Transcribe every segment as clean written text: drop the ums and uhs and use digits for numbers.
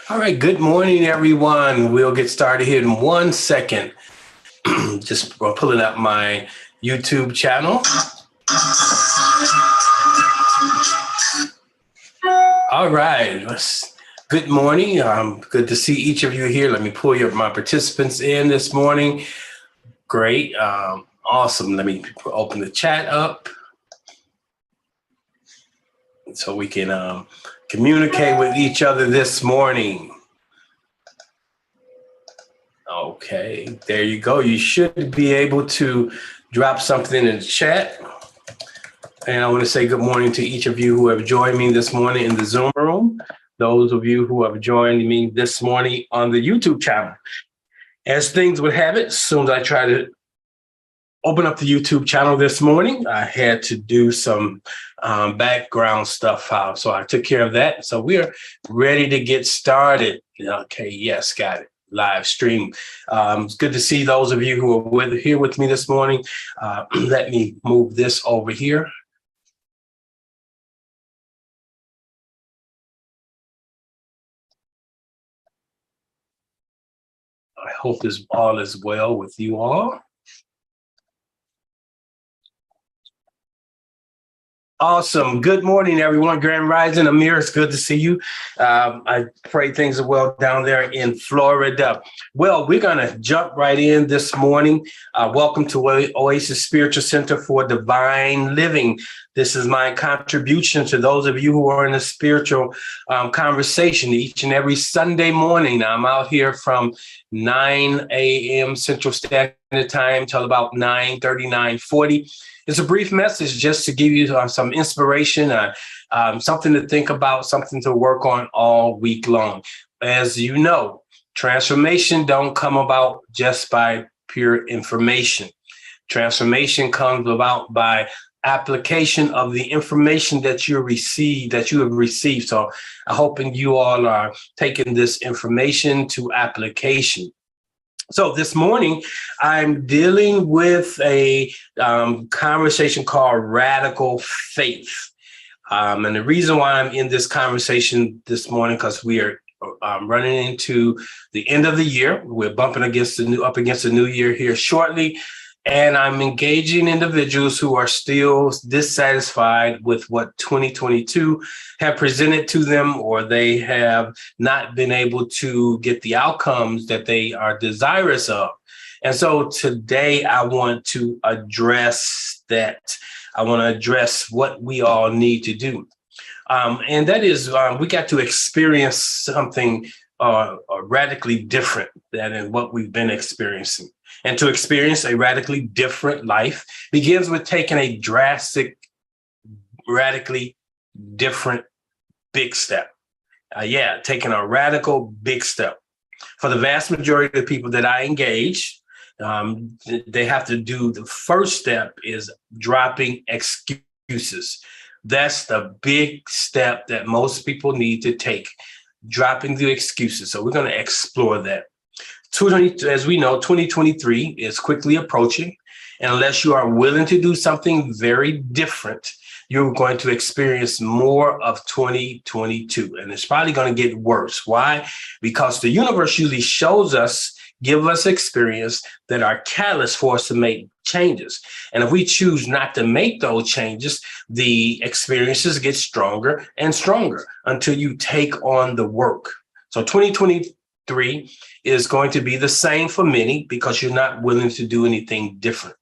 All right, good morning, everyone. We'll get started here in 1 second. Just pulling up my YouTube channel. All right, good morning. Good to see each of you here. Let me pull my participants in this morning. Great, awesome. Let me open the chat up so we can communicate with each other this morning. Okay, there you go. You should be able to drop something in the chat. And I want to say good morning to each of you who have joined me this morning in the Zoom room. Those of you who have joined me this morning on the YouTube channel. As things would have it, as soon as I try to open up the YouTube channel this morning, I had to do some background stuff out. So I took care of that. So we are ready to get started. Okay, yes, got it. Live stream. It's good to see those of you who are here with me this morning. Let me move this over here. I hope this all is well with you all. Awesome. Good morning, everyone. Grand Rising, Amir, it's good to see you. I pray things are well down there in Florida. Well, we're going to jump right in this morning. Welcome to Oasis Spiritual Center for Divine Living. This is my contribution to those of you who are in a spiritual conversation each and every Sunday morning. I'm out here from 9 a.m. Central Standard Time till about 9:30, 9:40. It's a brief message just to give you some inspiration, something to think about, something to work on all week long. As you know, transformation don't come about just by pure information. Transformation comes about by application of the information that you have received. So I'm hoping you all are taking this information to application. So this morning, I'm dealing with a conversation called radical faith. And the reason why I'm in this conversation this morning, because we are running into the end of the year. We're bumping up against the new year here shortly. And I'm engaging individuals who are still dissatisfied with what 2022 have presented to them, or they have not been able to get the outcomes that they are desirous of. And so today I want to address that. I want to address what we all need to do. And that is, we got to experience something radically different than what we've been experiencing. And to experience a radically different life begins with taking a drastic, radically different big step. Taking a radical big step. For the vast majority of the people that I engage, they have to do the first step is dropping excuses. That's the big step that most people need to take, dropping the excuses. So we're going to explore that. As we know, 2023 is quickly approaching. And unless you are willing to do something very different, you're going to experience more of 2022. And it's probably going to get worse. Why? Because the universe usually give us experience that are catalyst for us to make changes. And if we choose not to make those changes, the experiences get stronger and stronger until you take on the work. So 2023 is going to be the same for many because you're not willing to do anything different.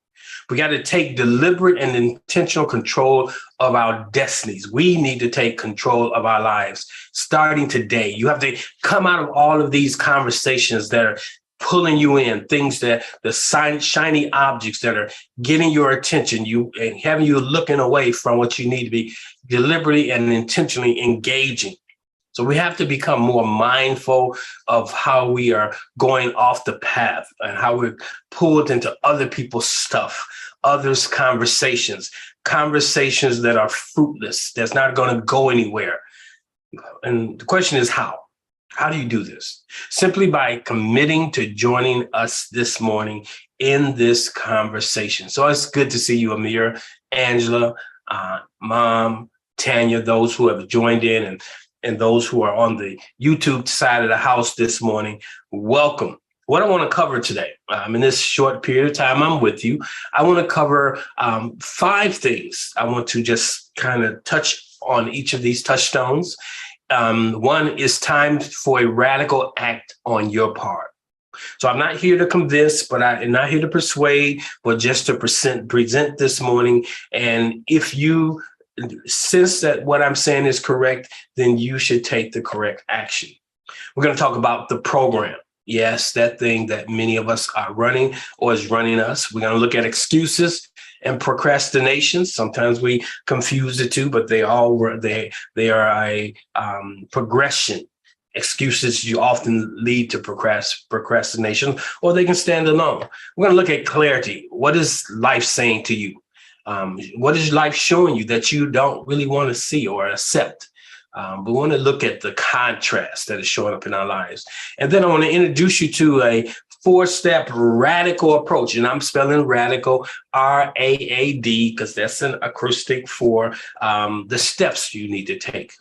We got to take deliberate and intentional control of our destinies. We need to take control of our lives starting today. You have to come out of all of these conversations that are pulling you in, things that the shiny objects that are getting your attention, and having you looking away from what you need to be deliberately and intentionally engaging. So we have to become more mindful of how we are going off the path and how we're pulled into other people's stuff, others' conversations that are fruitless, that's not going to go anywhere. And the question is how? How do you do this? Simply by committing to joining us this morning in this conversation. So it's good to see you, Amir, Angela, Mom, Tanya, those who have joined in, and those who are on the YouTube side of the house this morning, welcome. What I want to cover today, in this short period of time I'm with you, I want to cover 5 things. I want to just kind of touch on each of these touchstones. One is time for a radical act on your part. So I'm not here to convince, but I'm not here to persuade, but just to present this morning. And if you sense that what I'm saying is correct, then you should take the correct action. We're going to talk about the program. Yes, that thing that many of us are running or is running us. We're going to look at excuses and procrastination. Sometimes we confuse the two, but they are a progression. Excuses you often lead to procrastination, or they can stand alone. We're going to look at clarity. What is life saying to you? What is life showing you that you don't really want to see or accept? We want to look at the contrast that is showing up in our lives. And then I want to introduce you to a 4-step radical approach. And I'm spelling radical, RAAD, because that's an acrostic for the steps you need to take.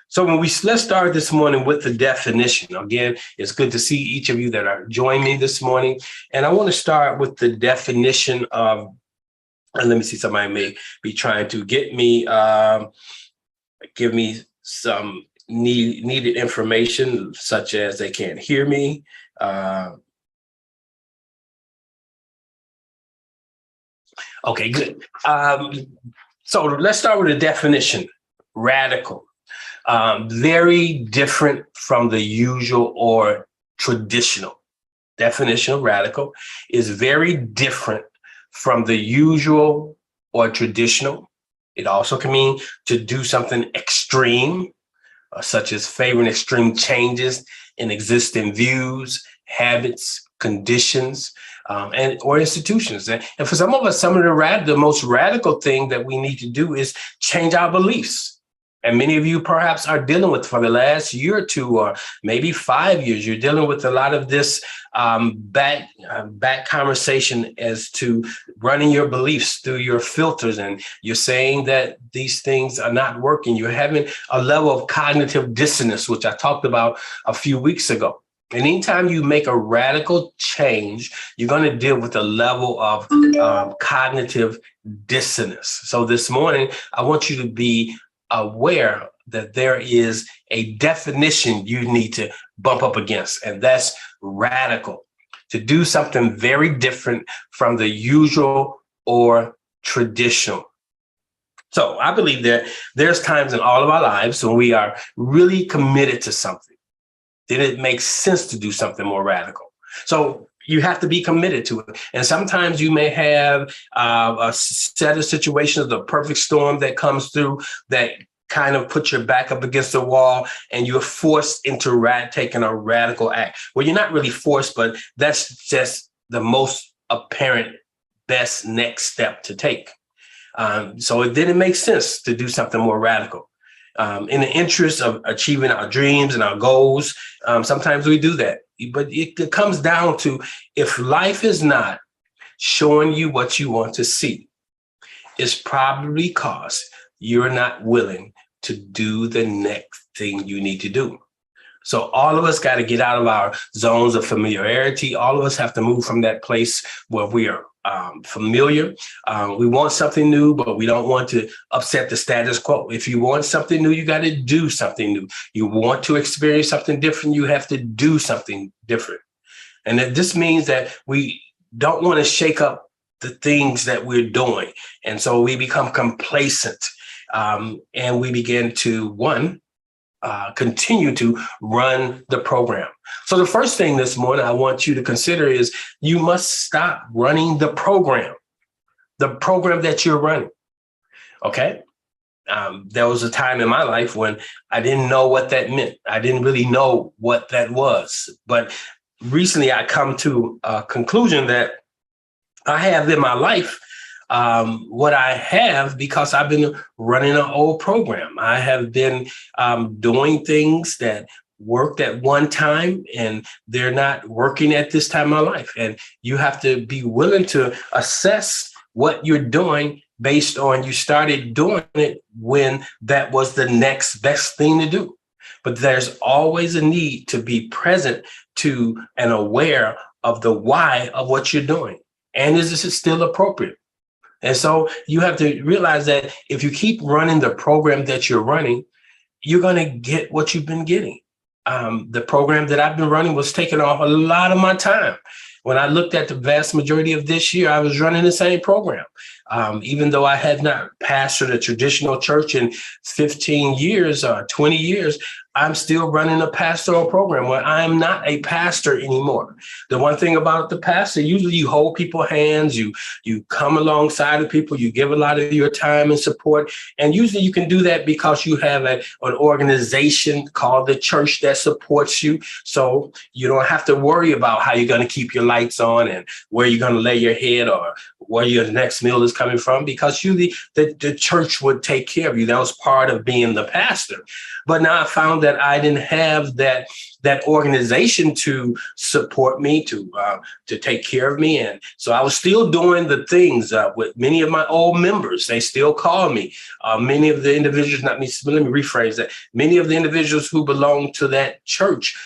So let's start this morning with the definition. Again, it's good to see each of you that are joining me this morning. And I want to start with the definition of, and let me see, somebody may be trying to give me some needed information, such as they can't hear me. Okay, good. So let's start with the definition. Radical. Very different from the usual or traditional. Definition of radical is very different from the usual or traditional. It also can mean to do something extreme, such as favoring extreme changes in existing views, habits, conditions, or institutions. And for some of us, the most radical thing that we need to do is change our beliefs. And many of you perhaps are dealing with, for the last year or 2, or maybe 5 years, you're dealing with a lot of this back conversation as to running your beliefs through your filters. And you're saying that these things are not working. You're having a level of cognitive dissonance, which I talked about a few weeks ago. And anytime you make a radical change, you're going to deal with a level of cognitive dissonance. So this morning, I want you to be aware that there is a definition you need to bump up against, and that's radical. To do something very different from the usual or traditional. So I believe that there's times in all of our lives when we are really committed to something, then it makes sense to do something more radical. So you have to be committed to it. And sometimes you may have a set of situations, the perfect storm that comes through that kind of put your back up against the wall and you're forced into taking a radical act. Well, you're not really forced, but that's just the most apparent best next step to take. So it didn't make sense to do something more radical. In the interest of achieving our dreams and our goals, sometimes we do that. But it comes down to, if life is not showing you what you want to see, it's probably because you're not willing to do the next thing you need to do. So all of us got to get out of our zones of familiarity. All of us have to move from that place where we are familiar. We want something new, but we don't want to upset the status quo. If you want something new, you got to do something new. You want to experience something different, you have to do something different. And this means that we don't want to shake up the things that we're doing. And so we become complacent, and we begin to, continue to run the program. So the first thing this morning I want you to consider is you must stop running the program that you're running. Okay. There was a time in my life when I didn't know what that meant. I didn't really know what that was. But recently I come to a conclusion that I have in my life what I have because I've been running an old program. I have been doing things that worked at one time and they're not working at this time in my life. And you have to be willing to assess what you're doing based on you started doing it when that was the next best thing to do. But there's always a need to be present to and aware of the why of what you're doing. And is this still appropriate? And so you have to realize that if you keep running the program that you're running, you're going to get what you've been getting. The program that I've been running was taking off a lot of my time. When I looked at the vast majority of this year, I was running the same program. Even though I had not pastored a traditional church in 15 years or 20 years, I'm still running a pastoral program where I am not a pastor anymore. The one thing about the pastor, usually you hold people's hands, you come alongside of people, you give a lot of your time and support. And usually you can do that because you have an organization called the church that supports you. So you don't have to worry about how you're going to keep your lights on and where you're going to lay your head or where your next meal is coming from, because usually the church would take care of you. That was part of being the pastor. But now I found that I didn't have that organization to support me, to take care of me. And so I was still doing the things with many of my old members. They still call me. Many of the individuals, let me rephrase that. Many of the individuals who belong to that church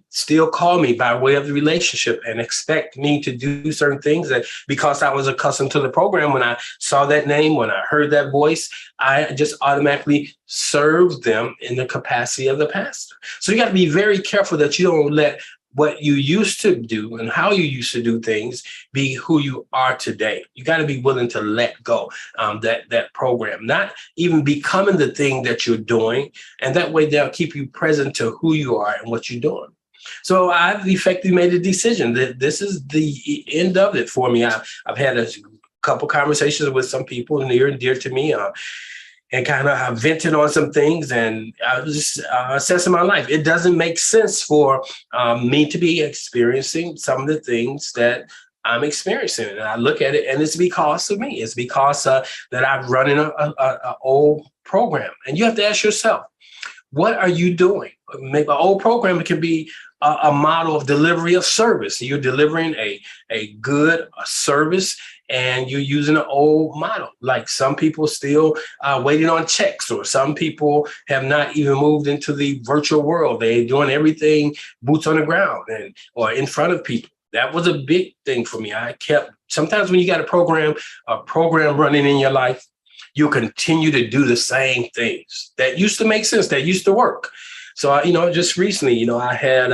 still call me by way of the relationship and expect me to do certain things. That because I was accustomed to the program, when I saw that name, when I heard that voice, I just automatically served them in the capacity of the pastor. So you got to be very careful that you don't let what you used to do and how you used to do things be who you are today. You got to be willing to let go that program, not even becoming the thing that you're doing. And that way they'll keep you present to who you are and what you're doing. So I've effectively made a decision that this is the end of it for me. I've had a couple conversations with some people near and dear to me, and kind of vented on some things, and I was just assessing my life. It doesn't make sense for me to be experiencing some of the things that I'm experiencing. And I look at it, and it's because of me. It's because that I'm running a old program. And you have to ask yourself, what are you doing? Maybe an old program can be a model of delivery of service. You're delivering a good service, and you're using an old model. Like some people still waiting on checks, or some people have not even moved into the virtual world. They're doing everything boots on the ground or in front of people. That was a big thing for me. Sometimes when you got a program running in your life, you'll continue to do the same things that used to make sense, that used to work. So, just recently, I had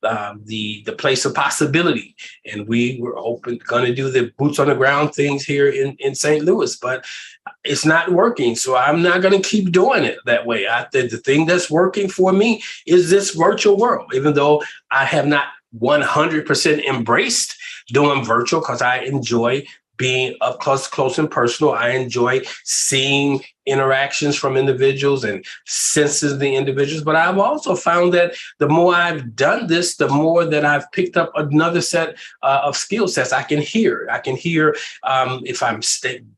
the place of possibility, and we were going to do the boots on the ground things here in St. Louis, but it's not working. So I'm not going to keep doing it that way. The thing that's working for me is this virtual world, even though I have not 100% embraced doing virtual, because I enjoy being up close and personal. I enjoy seeing interactions from individuals and senses the individuals. But I've also found that the more I've done this, the more that I've picked up another set of skill sets. I can hear if I'm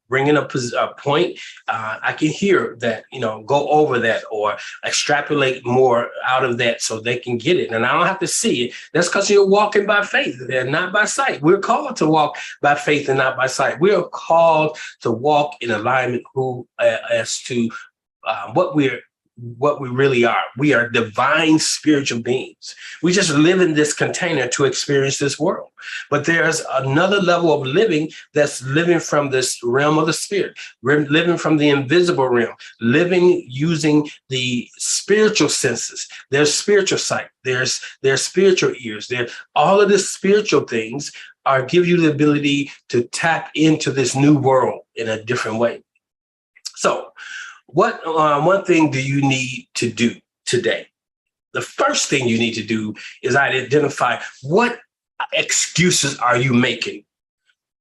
bringing a point, I can hear that, go over that or extrapolate more out of that so they can get it. And I don't have to see it. That's because you're walking by faith and not by sight. We're called to walk by faith and not by sight. We are called to walk in alignment as to what we really are. We are divine spiritual beings. We just live in this container to experience this world. But there's another level of living that's living from this realm of the spirit. We're living from the invisible realm, living using the spiritual senses. There's spiritual sight. There's spiritual ears. All of the spiritual things give you the ability to tap into this new world in a different way. So what one thing do you need to do today? The first thing you need to do is identify what excuses are you making?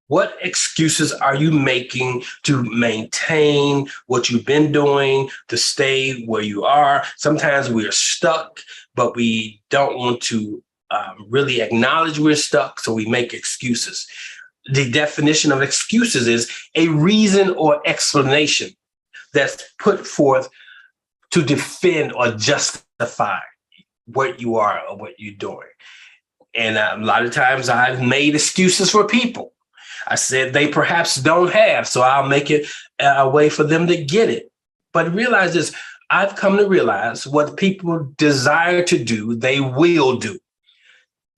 What excuses are you making to maintain what you've been doing, to stay where you are? Sometimes we are stuck, but we don't want to really acknowledge we're stuck, so we make excuses. The definition of excuses is a reason or explanation that's put forth to defend or justify what you are or what you're doing. And a lot of times I've made excuses for people. I said they perhaps don't have, so I'll make it a way for them to get it. But realize this, I've come to realize what people desire to do, they will do.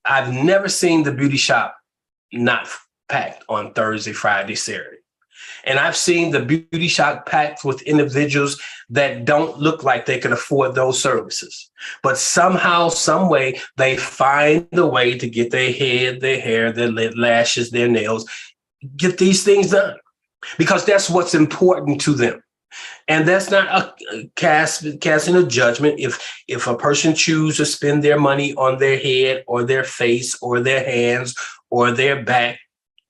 I've never seen the beauty shop not packed on Thursday, Friday, Saturday. And I've seen the beauty shop packed with individuals that don't look like they can afford those services. But somehow, some way, they find a way to get their head, their hair, their lashes, their nails, get these things done because that's what's important to them. And that's not a casting a judgment. If a person chooses to spend their money on their head or their face or their hands or their back,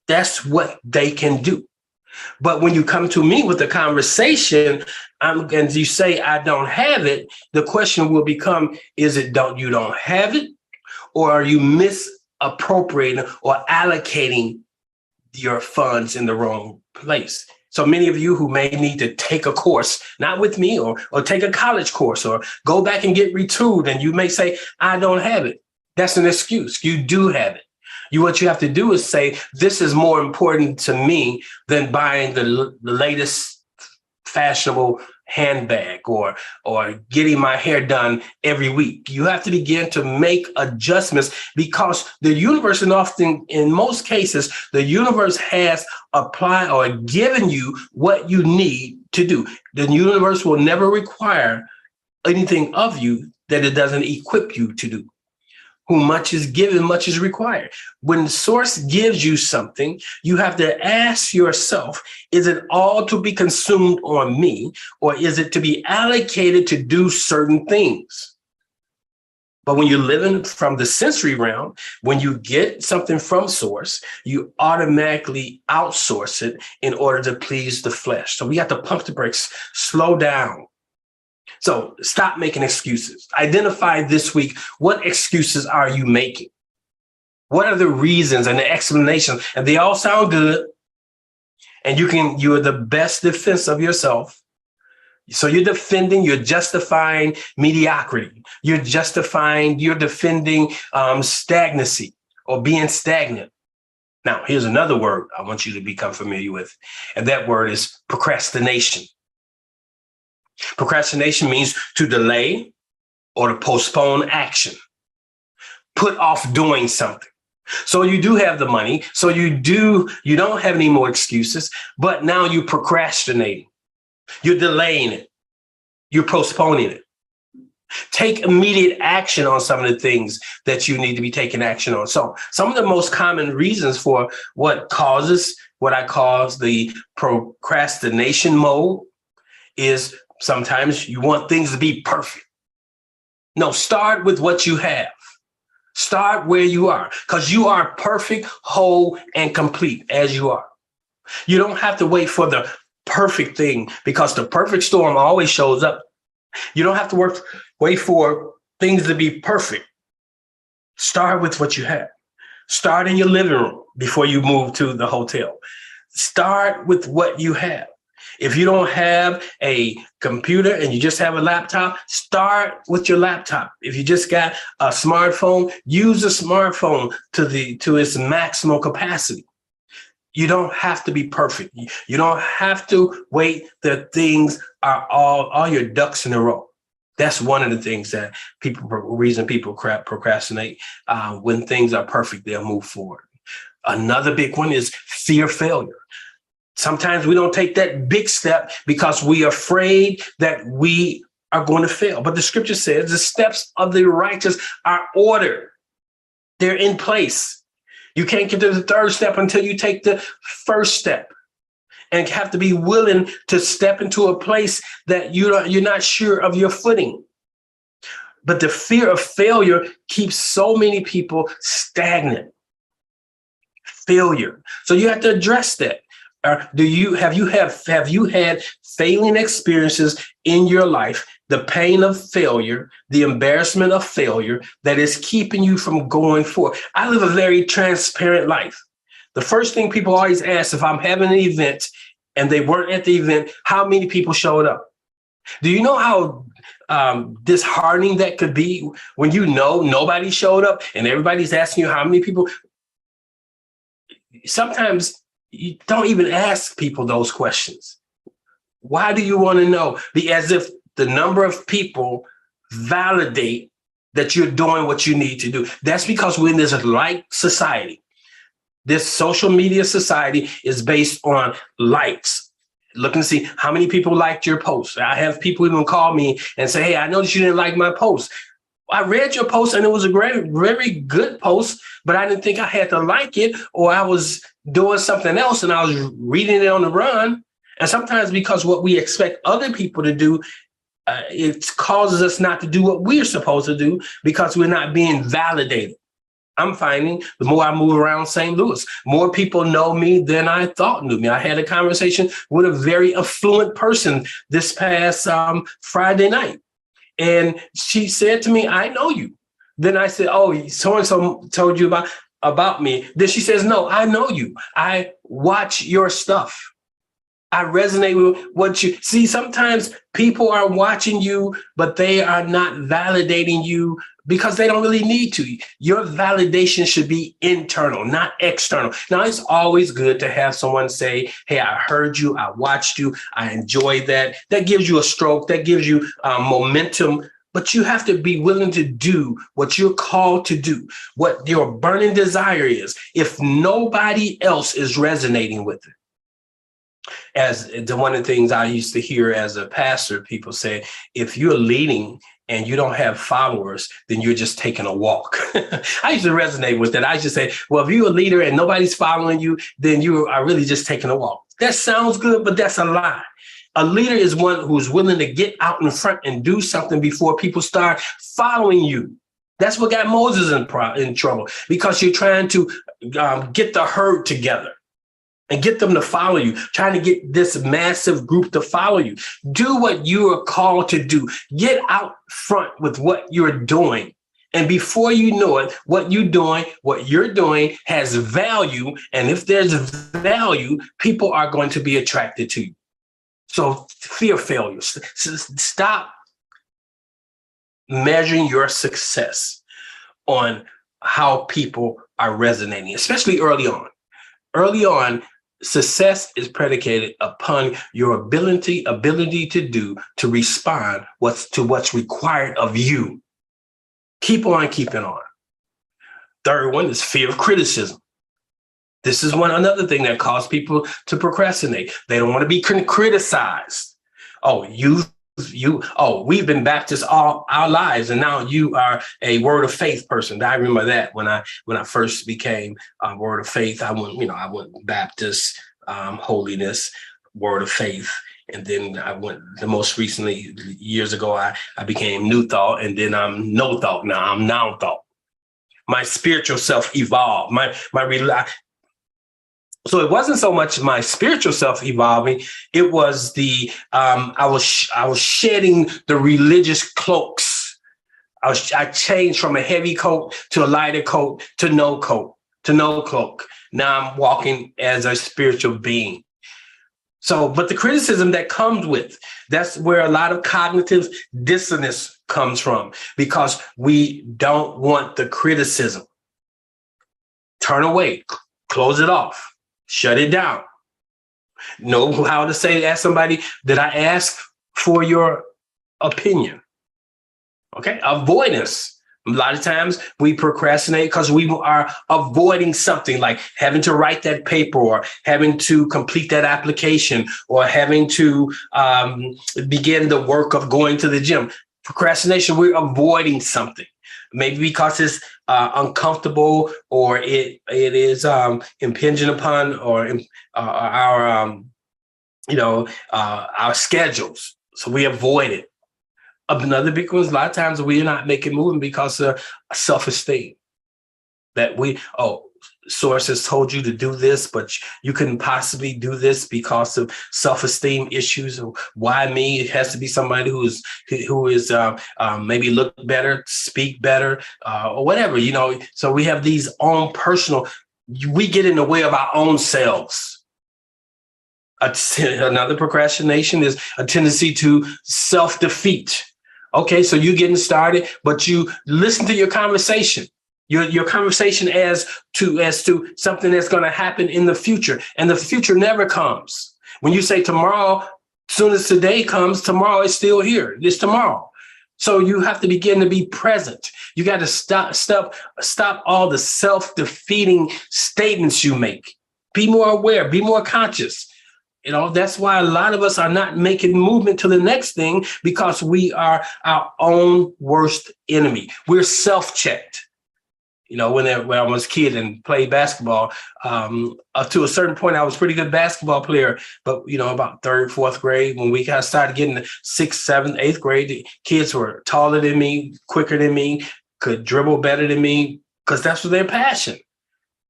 that's what they can do. But when you come to me with a conversation, and you say, I don't have it, the question will become, is it you don't have it? Or are you misappropriating or allocating your funds in the wrong place? So many of you who may need to take a course, not with me, or take a college course, or go back and get retooled, and you may say, I don't have it. That's an excuse. You do have it. What you have to do is say, this is more important to me than buying the latest fashionable handbag or getting my hair done every week. You have to begin to make adjustments because the universe, and often in most cases, the universe has applied or given you what you need to do. The universe will never require anything of you that it doesn't equip you to do. Who much is given, much is required. When the source gives you something, you have to ask yourself, is it all to be consumed on me, or is it to be allocated to do certain things? But when you're living from the sensory realm, when you get something from source, you automatically outsource it in order to please the flesh. So we have to pump the brakes, slow down. So stop making excuses. Identify this week, what excuses are you making? What are the reasons and the explanations? And they all sound good. And you are the best defense of yourself. So you're justifying mediocrity. You're defending stagnancy or being stagnant. Now, here's another word I want you to become familiar with. And that word is procrastination. Procrastination means to delay or to postpone action, put off doing something. So you do have the money. So you don't have any more excuses, but now you're procrastinating. You're delaying it. You're postponing it. Take immediate action on some of the things that you need to be taking action on. So some of the most common reasons for what causes what I call the procrastination mode is sometimes you want things to be perfect. No, start with what you have. Start where you are, because you are perfect, whole, and complete as you are. You don't have to wait for the perfect thing, because the perfect storm always shows up. You don't have to wait for things to be perfect. Start with what you have. Start in your living room before you move to the hotel. Start with what you have. If you don't have a computer and you just have a laptop, start with your laptop. If you just got a smartphone, use a smartphone to its maximum capacity. You don't have to be perfect. You don't have to wait that things are all your ducks in a row. That's one of the things that reason people procrastinate. When things are perfect, they'll move forward. Another big one is fear of failure. Sometimes we don't take that big step because we are afraid that we are going to fail. But the scripture says the steps of the righteous are ordered. They're in place. You can't get to the third step until you take the first step, and have to be willing to step into a place that you're not sure of your footing. But the fear of failure keeps so many people stagnant. Failure. So you have to address that. Have you had failing experiences in your life, the pain of failure, the embarrassment of failure that is keeping you from going forward? I live a very transparent life. The first thing people always ask, if I'm having an event and they weren't at the event, how many people showed up? Do you know how disheartening that could be when you know nobody showed up and everybody's asking you how many people? Sometimes you don't even ask people those questions. Why do you want to know? As if the number of people validate that you're doing what you need to do. That's because we're in this like society. This social media society is based on likes. Look and see how many people liked your post. I have people even call me and say, hey, I noticed you didn't like my post. I read your post and it was a very good post, but I didn't think I had to like it, or I was doing something else and I was reading it on the run. And sometimes because what we expect other people to do, it causes us not to do what we're supposed to do because we're not being validated. I'm finding the more I move around St. Louis, more people know me than I thought knew me. I had a conversation with a very affluent person this past Friday night. And she said to me, I know you. Then I said, oh, so-and-so told you about me. Then she says, no, I know you. I watch your stuff. I resonate with what you see. Sometimes people are watching you, but they are not validating you because they don't really need to. Your validation should be internal, not external. Now, it's always good to have someone say, hey, I heard you, I watched you, I enjoyed that. That gives you a stroke, that gives you momentum. But you have to be willing to do what you're called to do, what your burning desire is, if nobody else is resonating with it. As one of the things I used to hear as a pastor, people say, if you're leading and you don't have followers, then you're just taking a walk. I used to resonate with that. I used to say, well, if you're a leader and nobody's following you, then you are really just taking a walk. That sounds good, but that's a lie. A leader is one who's willing to get out in front and do something before people start following you. That's what got Moses in trouble, because you're trying to get the herd together and get them to follow you, trying to get this massive group to follow you. Do what you are called to do. Get out front with what you're doing. And before you know it, what you're doing has value. And if there's value, people are going to be attracted to you. So fear failure. Stop measuring your success on how people are resonating, especially early on. Early on, success is predicated upon your ability to respond to what's required of you. Keep on keeping on. Third one is fear of criticism. This is another thing that causes people to procrastinate. They don't want to be criticized. Oh, we've been Baptists all our lives, and now you are a Word of Faith person. I remember that when I first became a Word of Faith. I went Baptist, holiness, Word of Faith, and then I went. The most recently, years ago, I became New Thought, and then I'm No Thought. Now I'm Now Thought. My spiritual self evolved. So it wasn't so much my spiritual self evolving; it was I was shedding the religious cloaks. I changed from a heavy coat to a lighter coat to no cloak. Now I'm walking as a spiritual being. So, but the criticism that comes with, that's where a lot of cognitive dissonance comes from, because we don't want the criticism. Turn away, close it off. Shut it down. Know how to ask somebody, did I ask for your opinion? Okay, avoidance. A lot of times we procrastinate because we are avoiding something, like having to write that paper, or having to complete that application, or having to begin the work of going to the gym. Procrastination, we're avoiding something. Maybe because it's uncomfortable, or it is impinging upon our schedules. So we avoid it. Another big one is a lot of times we're not making movement because of self-esteem. That sources told you to do this, but you couldn't possibly do this because of self-esteem issues. Why me? It has to be somebody who is maybe look better, speak better, or whatever, So we have these own personal, we get in the way of our own selves. Another procrastination is a tendency to self-defeat. Okay, so you're getting started, but you listen to your conversation. Your conversation as to something that's going to happen in the future, and the future never comes. When you say tomorrow Soon as today comes, tomorrow is still here. It's tomorrow. So you have to begin to be present. You got to stop all the self-defeating statements you make. Be more aware, be more conscious. You know, that's why a lot of us are not making movement to the next thing, because we are our own worst enemy. We're self-checked. You know, when I was a kid and played basketball, up to a certain point, I was a pretty good basketball player. But, you know, about third, fourth grade, when we started getting to sixth, seventh, eighth grade, the kids were taller than me, quicker than me, could dribble better than me, because that's what their passion.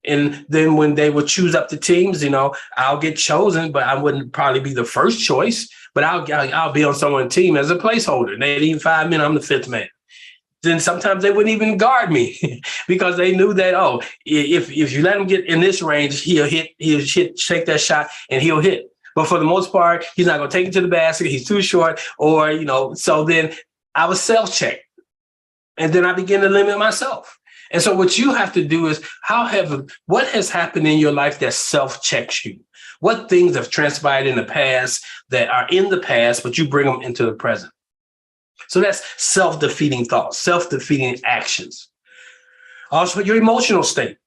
And then when they would choose up the teams, you know, I'll get chosen, but I wouldn't probably be the first choice. But I'll be on someone's team as a placeholder. They need 5 men, I'm the fifth man. Then sometimes they wouldn't even guard me because they knew that, oh, if you let him get in this range, he'll shake that shot and he'll hit. But for the most part, he's not going to take it to the basket. He's too short, or, you know, so then I was self-checked. And then I began to limit myself. And so what you have to do is, what has happened in your life that self-checks you? What things have transpired in the past that are in the past, but you bring them into the present? So that's self-defeating thoughts, self-defeating actions. Also, your emotional state.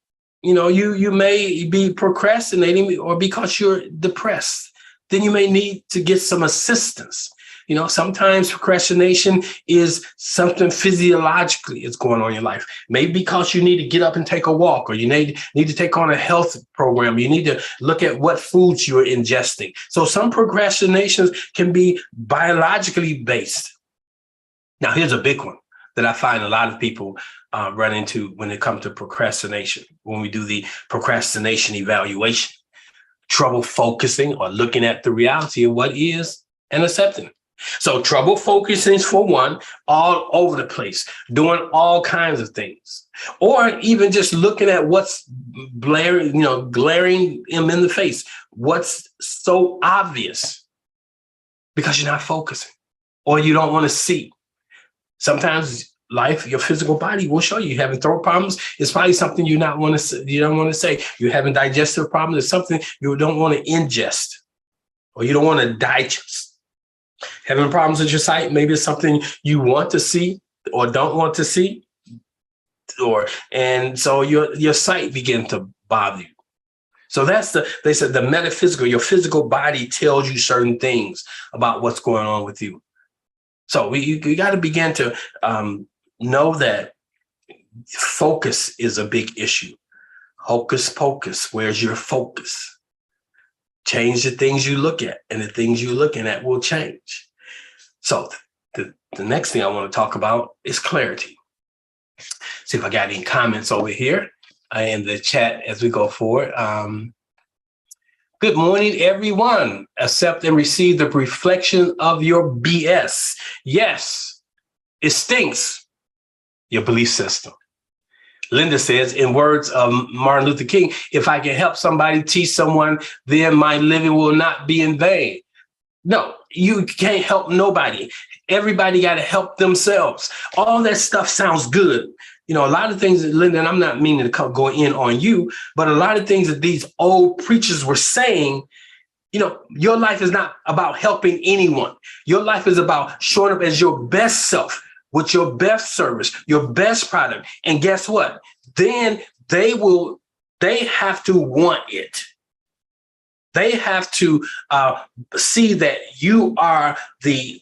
You know, you may be procrastinating, or because you're depressed, then you may need to get some assistance. You know, sometimes procrastination is something physiologically is going on in your life. Maybe because you need to get up and take a walk, or you need to take on a health program. You need to look at what foods you're ingesting. So some procrastinations can be biologically based. Now, here's a big one that I find a lot of people run into when it comes to procrastination. When we do the procrastination evaluation, trouble focusing or looking at the reality of what is and accepting. So trouble focusing is, for one, all over the place, doing all kinds of things, or even just looking at what's glaring him in the face, what's so obvious, because you're not focusing or you don't want to see. Sometimes life, your physical body will show you having throat problems. It's probably something you don't want to say. You're having digestive problems. It's something you don't want to ingest, or you don't want to digest. Having problems with your sight, maybe it's something you want to see or don't want to see, and so your sight begins to bother you. So they said the metaphysical, your physical body tells you certain things about what's going on with you. So you got to begin to know that focus is a big issue. Hocus pocus, where's your focus? Change the things you look at, and the things you're looking at will change. So the next thing I want to talk about is clarity. See if I got any comments over here in the chat as we go forward. Good morning, everyone. Accept and receive the reflection of your BS. Yes, it stinks, your belief system. Linda says, in words of Martin Luther King, if I can help somebody, teach someone, then my living will not be in vain. No, you can't help nobody. Everybody got to help themselves. All that stuff sounds good. You know, a lot of things that Linda, and I'm not meaning to go in on you, but a lot of things that these old preachers were saying, you know, your life is not about helping anyone. Your life is about showing up as your best self, with your best service, your best product. And guess what? Then they have to want it. They have to see that you are the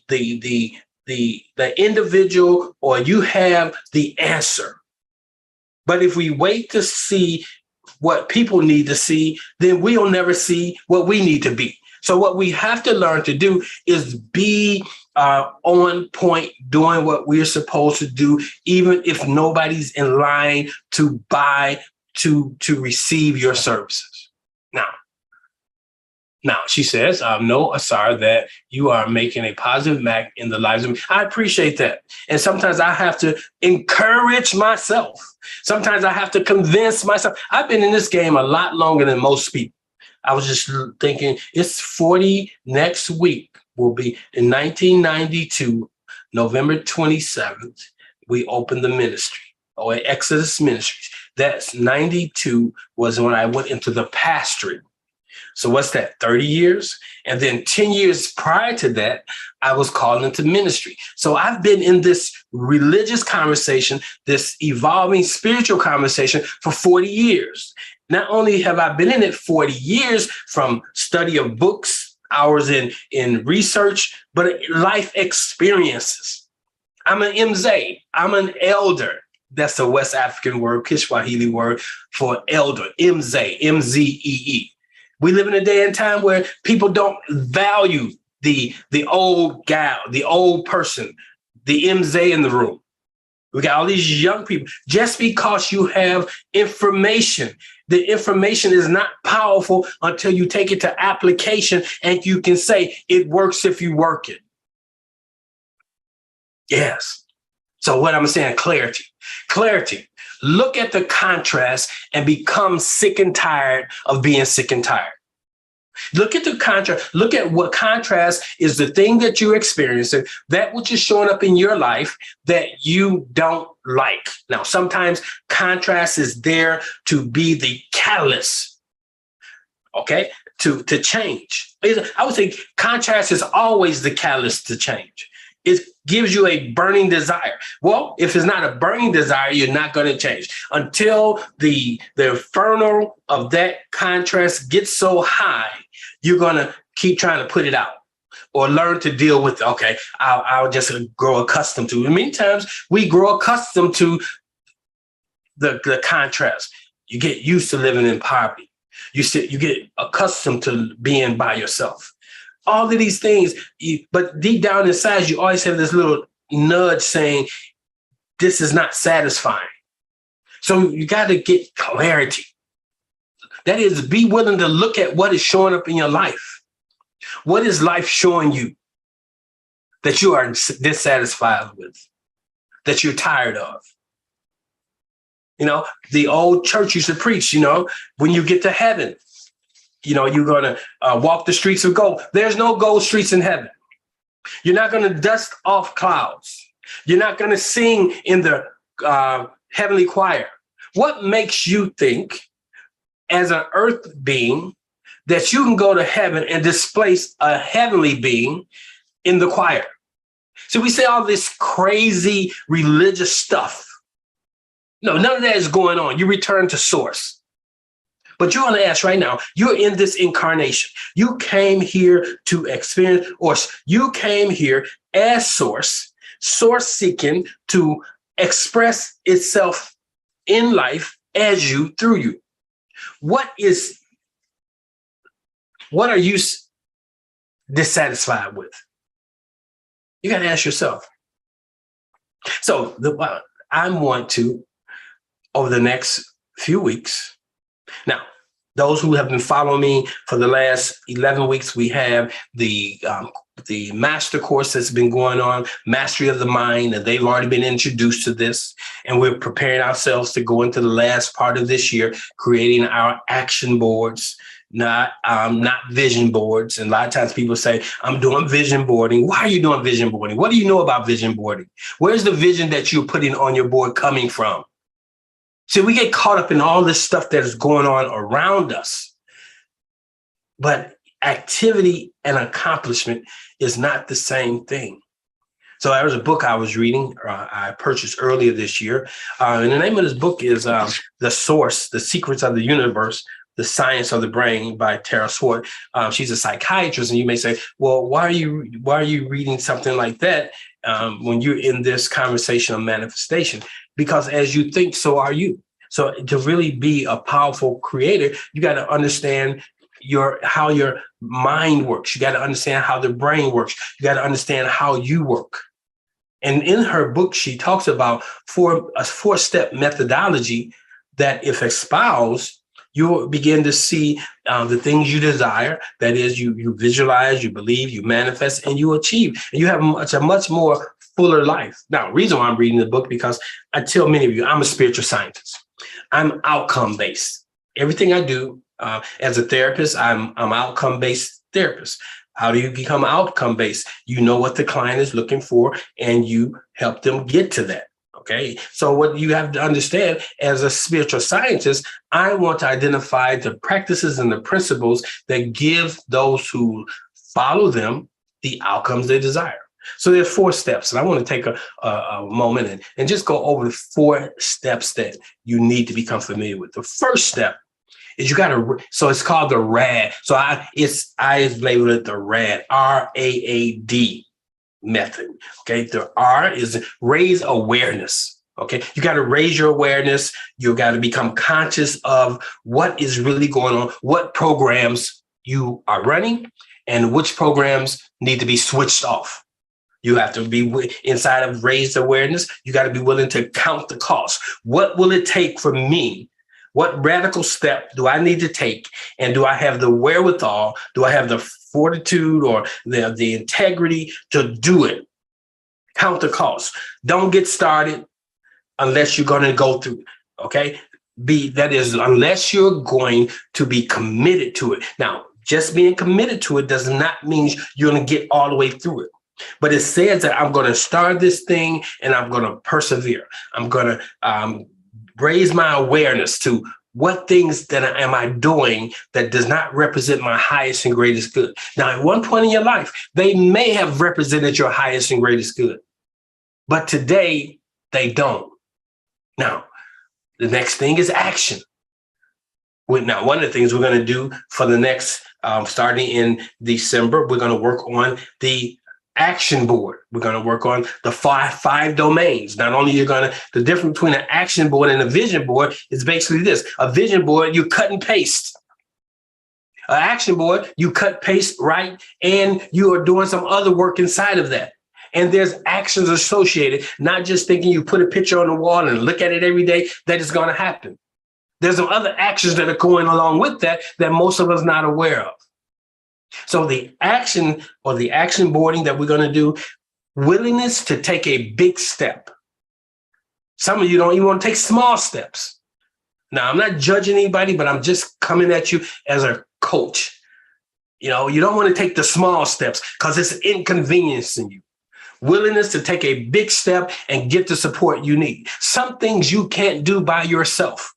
individual, or you have the answer. But if we wait to see what people need to see, then we'll never see what we need to be. So what we have to learn to do is be on point, doing what we're supposed to do, even if nobody's in line to buy, to receive your services. Now, she says, no, Asar, that you are making a positive impact in the lives of me. I appreciate that. And sometimes I have to encourage myself. Sometimes I have to convince myself. I've been in this game a lot longer than most people. I was just thinking, it's 40 next week. Will be in 1992, November 27th, we opened the ministry, or Exodus Ministries. That's 92 was when I went into the pastorate. So what's that, 30 years? And then 10 years prior to that, I was called into ministry. So I've been in this religious conversation, this evolving spiritual conversation for 40 years. Not only have I been in it 40 years from study of books, hours in research, but life experiences. I'm an Mzee. I'm an elder. That's a West African word, Kiswahili word for elder, Mzee, M-Z-E-E. We live in a day and time where people don't value the old gal, the old person, the Mzee in the room. We got all these young people. Just because you have information, the information is not powerful until you take it to application and you can say it works if you work it. Yes. So what I'm saying, clarity. Clarity. Look at the contrast and become sick and tired of being sick and tired. Look at the contrast. Look at what contrast is the thing that you're experiencing, that which is showing up in your life that you don't like. Now, sometimes contrast is there to be the catalyst, okay, to change. I would say contrast is always the catalyst to change. It gives you a burning desire. Well, if it's not a burning desire, you're not going to change until the inferno of that contrast gets so high. You're going to keep trying to put it out or learn to deal with, okay, I'll just grow accustomed to it. Many times we grow accustomed to the contrast. You get used to living in poverty. You get accustomed to being by yourself. All of these things, but deep down inside, you always have this little nudge saying, this is not satisfying. So you got to get clarity. That is, be willing to look at what is showing up in your life. What is life showing you that you are dissatisfied with, that you're tired of? You know, the old church used to preach, when you get to heaven, you're going to walk the streets of gold. There's no gold streets in heaven. You're not going to dust off clouds. You're not going to sing in the heavenly choir. What makes you think, as an earth being, that you can go to heaven and displace a heavenly being in the choir? So we say all this crazy religious stuff. No, none of that is going on. You return to source. But you're going to ask right now, you're in this incarnation. You came here to experience, or you came here as source seeking to express itself in life as you, through you. What are you dissatisfied with? You got to ask yourself. So I want to, over the next few weeks, now, those who have been following me for the last 11 weeks, we have the master course that's been going on, Mastery of the Mind, and they've already been introduced to this. And we're preparing ourselves to go into the last part of this year, creating our action boards, not vision boards. And a lot of times people say, I'm doing vision boarding. Why are you doing vision boarding? What do you know about vision boarding? Where's the vision that you're putting on your board coming from? See, we get caught up in all this stuff that is going on around us. But activity and accomplishment is not the same thing. So there was a book I was reading, I purchased earlier this year. And the name of this book is The Source, The Secrets of the Universe, The Science of the Brain by Tara Swart. She's a psychiatrist. And you may say, well, why are you reading something like that when you're in this conversation of manifestation? Because as you think, so are you. So to really be a powerful creator, you got to understand how your mind works. You got to understand how the brain works. You got to understand how you work. And in her book, she talks about a four-step methodology that, if espoused, you'll begin to see the things you desire. That is, you visualize, you believe, you manifest, and you achieve. And you have a much more fuller life. Now, the reason why I'm reading the book, because I tell many of you, I'm a spiritual scientist. I'm outcome-based. Everything I do as a therapist, I'm outcome-based therapist. How do you become outcome-based? You know what the client is looking for, and you help them get to that. Okay, so what you have to understand as a spiritual scientist, I want to identify the practices and the principles that give those who follow them the outcomes they desire. So there's 4 steps, and I want to take a moment and just go over the 4 steps that you need to become familiar with. The first step is you got to, so it's called the RAAD. So I labeled it the RAAD, RAAD method. Okay, the R is raise awareness. Okay, you got to raise your awareness. You got to become conscious of what is really going on, what programs you are running, and which programs need to be switched off. You have to be inside of raised awareness. You got to be willing to count the cost. What will it take for me? What radical step do I need to take? And do I have the wherewithal? Do I have the fortitude or the integrity to do it? Count the cost. Don't get started unless you're going to go through it. Okay? Unless you're going to be committed to it. Now, just being committed to it does not mean you're going to get all the way through it. But it says that I'm going to start this thing and I'm going to persevere. I'm going to raise my awareness to what things that am I doing that does not represent my highest and greatest good. Now, at one point in your life, they may have represented your highest and greatest good, but today they don't. Now, the next thing is action. Now, one of the things we're going to do for the next, starting in December, we're going to work on the action board. We're going to work on the five domains. Not only the difference between an action board and a vision board is basically this. A vision board, you cut and paste. An action board, you cut, paste, write, and you are doing some other work inside of that. And there's actions associated, not just thinking you put a picture on the wall and look at it every day, that is going to happen. There's some other actions that are going along with that most of us not aware of. So the action or the action boarding that we're going to do, willingness to take a big step. Some of you don't even want to take small steps. Now, I'm not judging anybody, but I'm just coming at you as a coach. You don't want to take the small steps because it's inconveniencing you. Willingness to take a big step and get the support you need. Some things you can't do by yourself.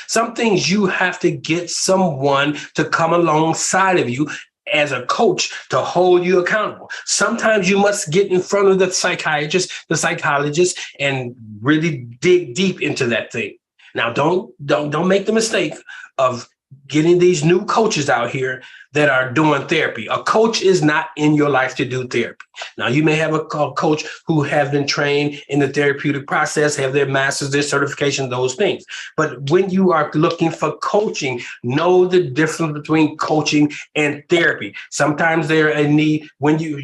Some things you have to get someone to come alongside of you as a coach to hold you accountable. Sometimes you must get in front of the psychiatrist, the psychologist, and really dig deep into that thing. Now, don't make the mistake of getting these new coaches out here that are doing therapy. A coach is not in your life to do therapy. Now, you may have a coach who have been trained in the therapeutic process, have their master's, their certification, those things. But when you are looking for coaching, know the difference between coaching and therapy. Sometimes they're in need. When you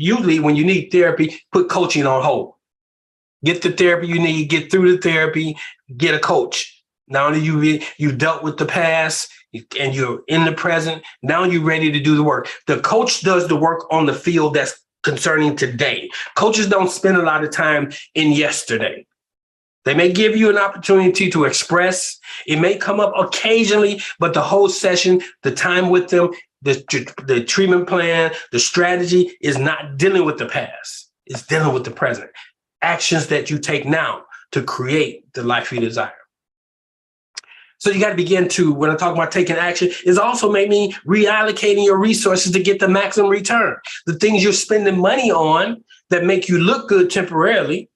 need therapy, put coaching on hold. Get the therapy you need, get through the therapy, get a coach. Now that you've dealt with the past and you're in the present, now you're ready to do the work. The coach does the work on the field that's concerning today. Coaches don't spend a lot of time in yesterday. They may give you an opportunity to express. It may come up occasionally, but the whole session, the time with them, the treatment plan, the strategy is not dealing with the past. It's dealing with the present. Actions that you take now to create the life you desire. So you got to begin to, when I talk about taking action, is also maybe reallocating your resources to get the maximum return. The things you're spending money on that make you look good temporarily,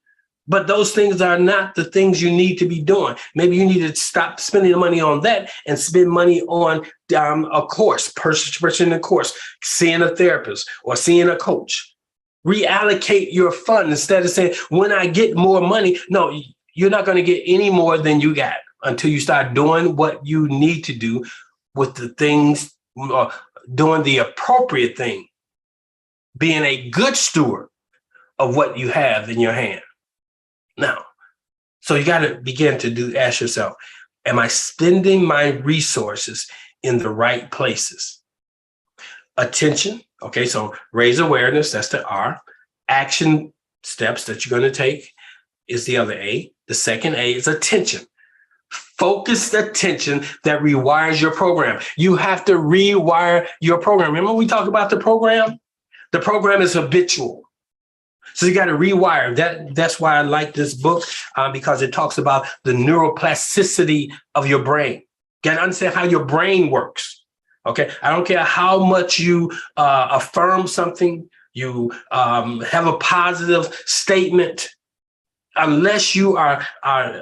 but those things are not the things you need to be doing. Maybe you need to stop spending the money on that and spend money on a course, purchasing a course, seeing a therapist or seeing a coach. Reallocate your fund instead of saying, when I get more money. No, you're not going to get any more than you got until you start doing what you need to do with the things, doing the appropriate thing, being a good steward of what you have in your hand. Now, so you got to begin to ask yourself, am I spending my resources in the right places? Attention. Okay, so raise awareness, that's the R. Action steps that you're going to take is the other A. The second A is attention. Focused attention that rewires your program. You have to rewire your program. Remember we talked about the program? The program is habitual. So you got to rewire that. That's why I like this book, because it talks about the neuroplasticity of your brain. Got to understand how your brain works. Okay. I don't care how much you affirm something, you have a positive statement, unless you are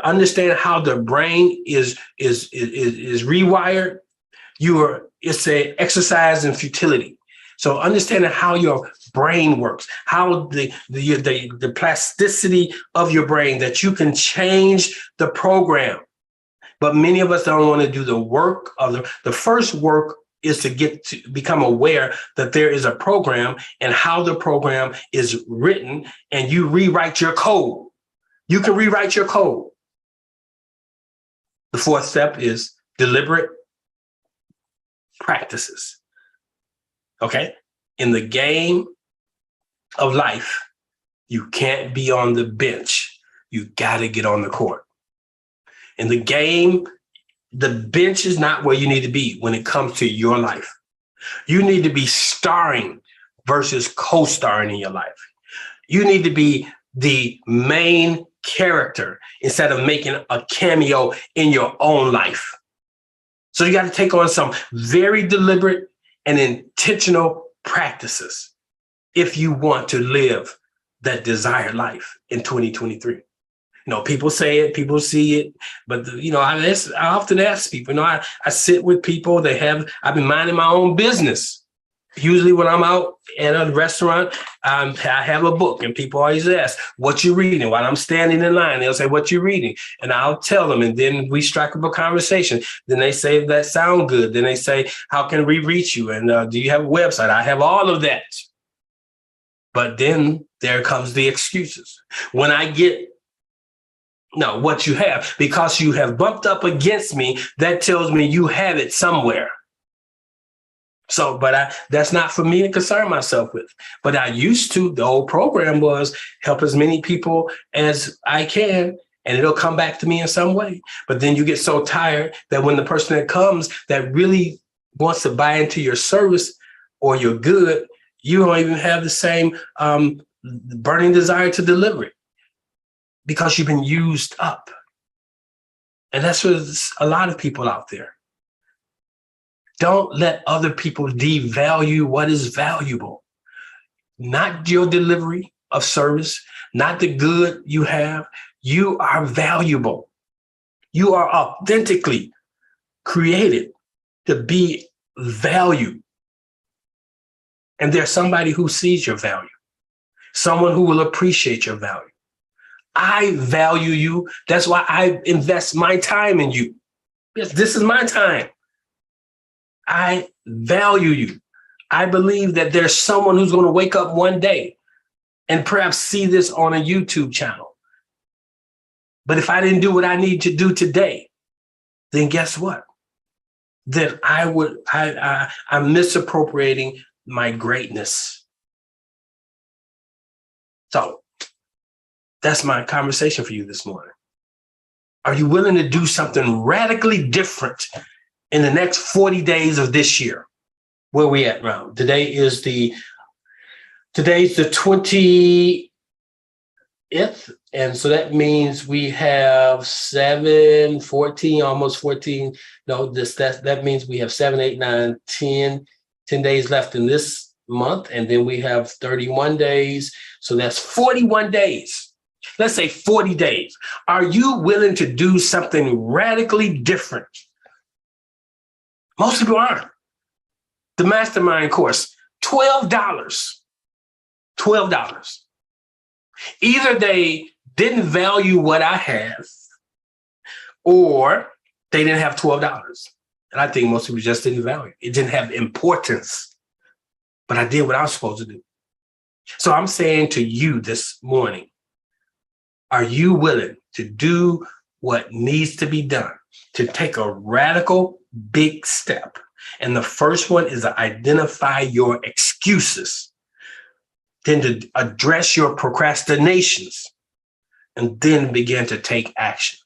understand how the brain is rewired. It's an exercise in futility. So understanding how your brain works, how the plasticity of your brain, that you can change the program. But many of us don't want to do the work of the first work is to become aware that there is a program and how the program is written, and you rewrite your code. You can rewrite your code. The fourth step is deliberate practices. Okay? In the game of life, you can't be on the bench. You got to get on the court. In the game, the bench is not where you need to be when it comes to your life. You need to be starring versus co-starring in your life. You need to be the main character instead of making a cameo in your own life. So you got to take on some very deliberate and intentional practices if you want to live that desired life in 2023. You know, people say it, people see it, but I often ask people. I sit with people. I've been minding my own business. Usually when I'm out at a restaurant, I have a book, and people always ask, what you reading? While I'm standing in line, they'll say, what you reading? And I'll tell them, and then we strike up a conversation. Then they say, that sound good. Then they say, how can we reach you? And do you have a website? I have all of that. But then there comes the excuses. When I get what you have, because you have bumped up against me, that tells me you have it somewhere. So, but that's not for me to concern myself with. But I used to. The old program was help as many people as I can, and it'll come back to me in some way. But then you get so tired that when the person that comes that really wants to buy into your service or your good, you don't even have the same burning desire to deliver it because you've been used up. And that's for a lot of people out there. Don't let other people devalue what is valuable. Not your delivery of service, not the good you have. You are valuable. You are authentically created to be valued. And there's somebody who sees your value, someone who will appreciate your value. I value you. That's why I invest my time in you. Yes, this is my time. I value you. I believe that there's someone who's going to wake up one day and perhaps see this on a YouTube channel. But if I didn't do what I need to do today, then guess what? Then I'm misappropriating my greatness. So that's my conversation for you this morning. Are you willing to do something radically different in the next 40 days of this year? Where we at now? Today's the 20th. And so that means we have 14, almost 14. No, that means we have 7, 8, 9, 10 days left in this month. And then we have 31 days. So that's 41 days. Let's say 40 days. Are you willing to do something radically different? Most people aren't. The mastermind course, $12. $12. Either they didn't value what I have, or they didn't have $12. And I think most people just didn't value it. It didn't have importance. But I did what I was supposed to do. So I'm saying to you this morning, are you willing to do what needs to be done to take a radical big step? And the first one is to identify your excuses, then to address your procrastinations, and then begin to take action.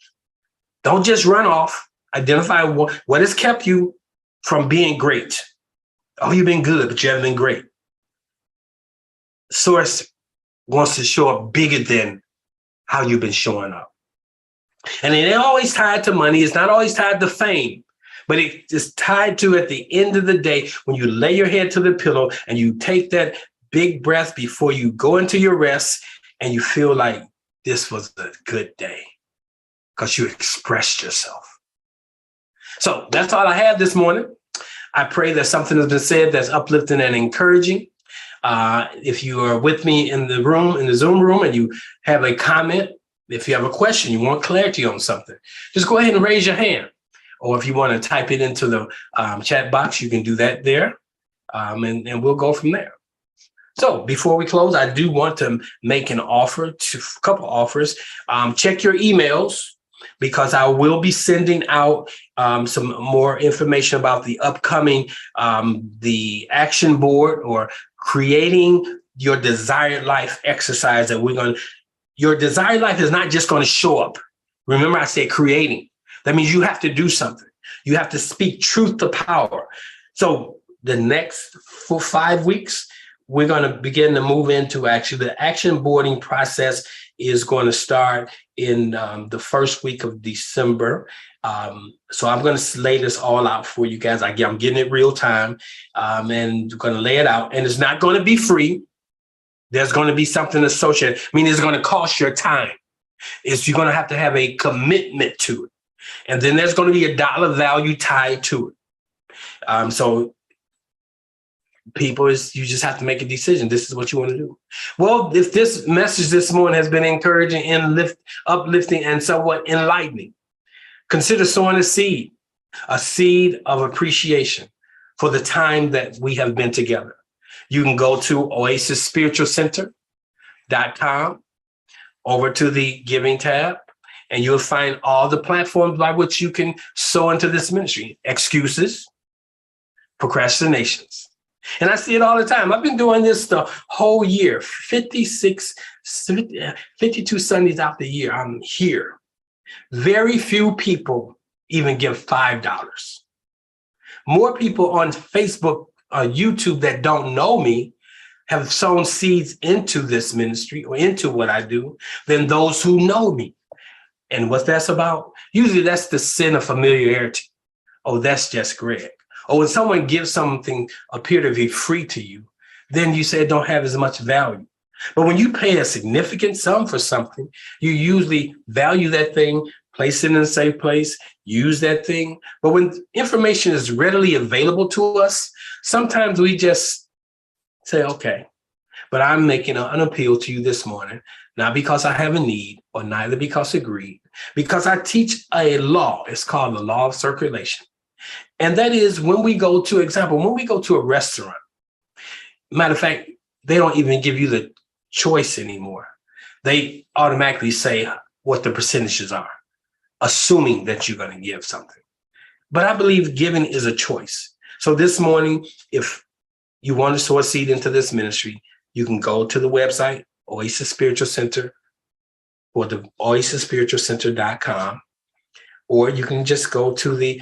Don't just run off. Identify what has kept you from being great. Oh, you've been good, but you haven't been great. Source wants to show up bigger than how you've been showing up. And it ain't always tied to money. It's not always tied to fame, but it is tied to, at the end of the day, when you lay your head to the pillow and you take that big breath before you go into your rest and you feel like this was a good day because you expressed yourself. So that's all I have this morning. I pray that something has been said that's uplifting and encouraging. If you are with me in the room, in the Zoom room, and you have a comment, if you have a question, you want clarity on something, just go ahead and raise your hand. Or if you want to type it into the chat box, you can do that there, and we'll go from there. So before we close, I do want to make an offer, a couple offers. Check your emails, because I will be sending out some more information about the upcoming, the action board, or creating your desired life exercise that we're going to. Your desired life is not just going to show up. Remember, I said creating. That means you have to do something. You have to speak truth to power. So the next 5 weeks, we're going to begin to move into actually the action boarding process is going to start in the first week of December. So I'm going to lay this all out for you guys. I'm getting it real time, and going to lay it out. And it's not going to be free. There's going to be something associated. I mean, it's going to cost your time. You're going to have a commitment to it. And then there's going to be a dollar value tied to it. So people, you just have to make a decision. This is what you want to do. Well, if this message this morning has been encouraging and uplifting and somewhat enlightening, consider sowing a seed of appreciation for the time that we have been together. You can go to oasisspiritualcenter.com, over to the giving tab, and you'll find all the platforms by which you can sow into this ministry. Excuses, procrastinations. And I see it all the time. I've been doing this the whole year, 52 Sundays out the year. I'm here. Very few people even give $5. More people on Facebook, YouTube that don't know me have sown seeds into this ministry or into what I do than those who know me. And what that's about, usually that's the sin of familiarity. Oh, that's just Greg. Or when someone gives something appear to be free to you, then you say it don't have as much value. But when you pay a significant sum for something, you usually value that thing, place it in a safe place, use that thing. But when information is readily available to us, sometimes we just say, okay, but I'm making an appeal to you this morning, not because I have a need or neither because of greed, because I teach a law. It's called the law of circulation. And that is when we go to a restaurant, matter of fact, they don't even give you the choice anymore. They automatically say what the percentages are, assuming that you're going to give something. But I believe giving is a choice. So this morning, if you want to sow a seed into this ministry, you can go to the website, Oasis Spiritual Center, or the oasisspiritualcenter.com, or you can just go to the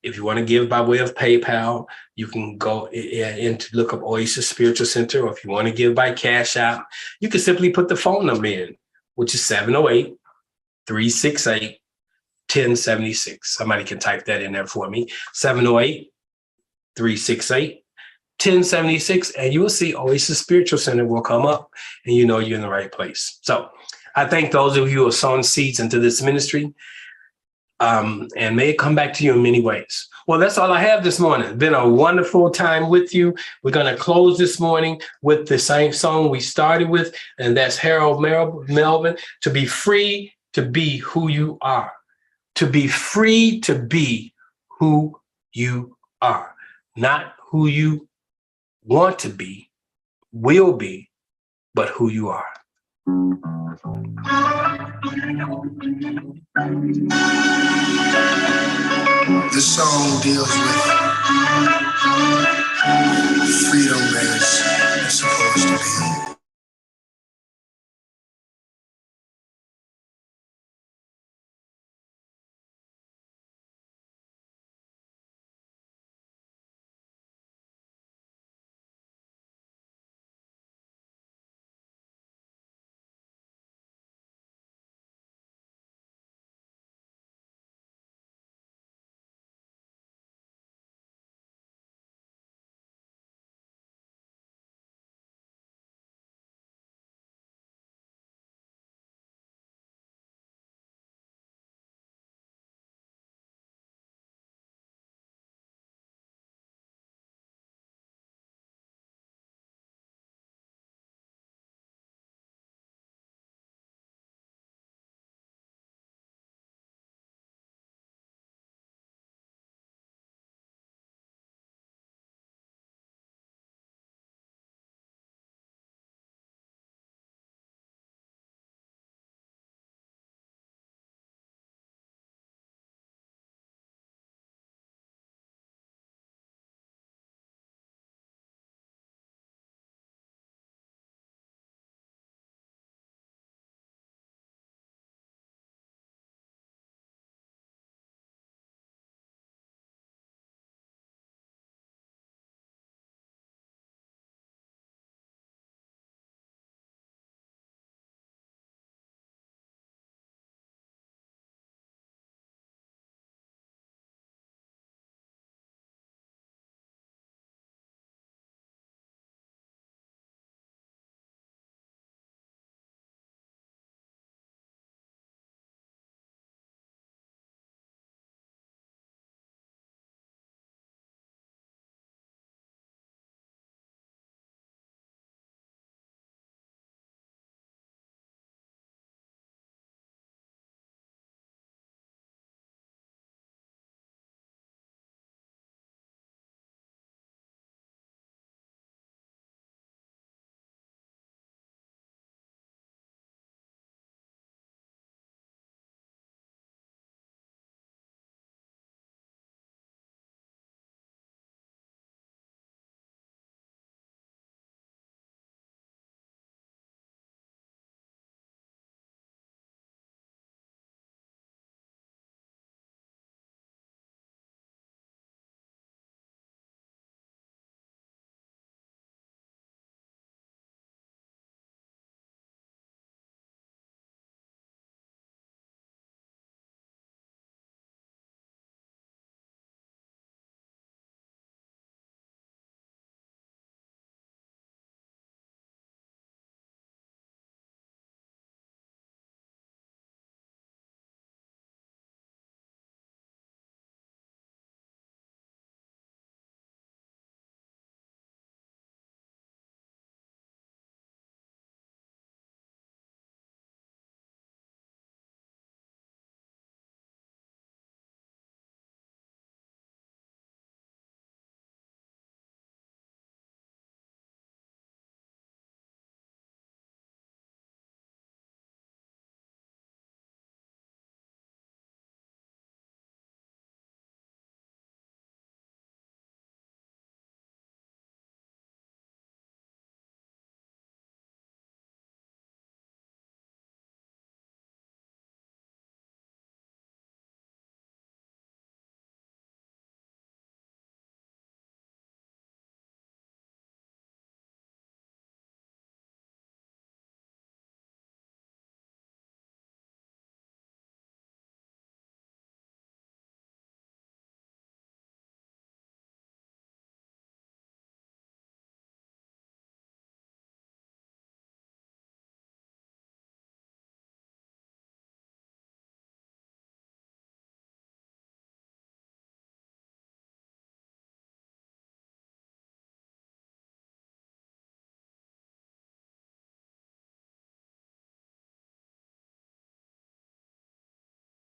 if you want to give by way of PayPal, you can go in to look up Oasis Spiritual Center, or if you want to give by Cash App, you can simply put the phone number in, which is 708-368-1076. Somebody can type that in there for me, 708-368-1076, and you will see Oasis Spiritual Center will come up, and you know you're in the right place. So I thank those of you who have sown seeds into this ministry. And may it come back to you in many ways. Well, that's all I have this morning. It's been a wonderful time with you. We're going to close this morning with the same song we started with, and that's Harold Melvin, To Be Free to Be Who You Are. To be free to be who you are. Not who you want to be, will be, but who you are. This song deals with freedom as it's supposed to be.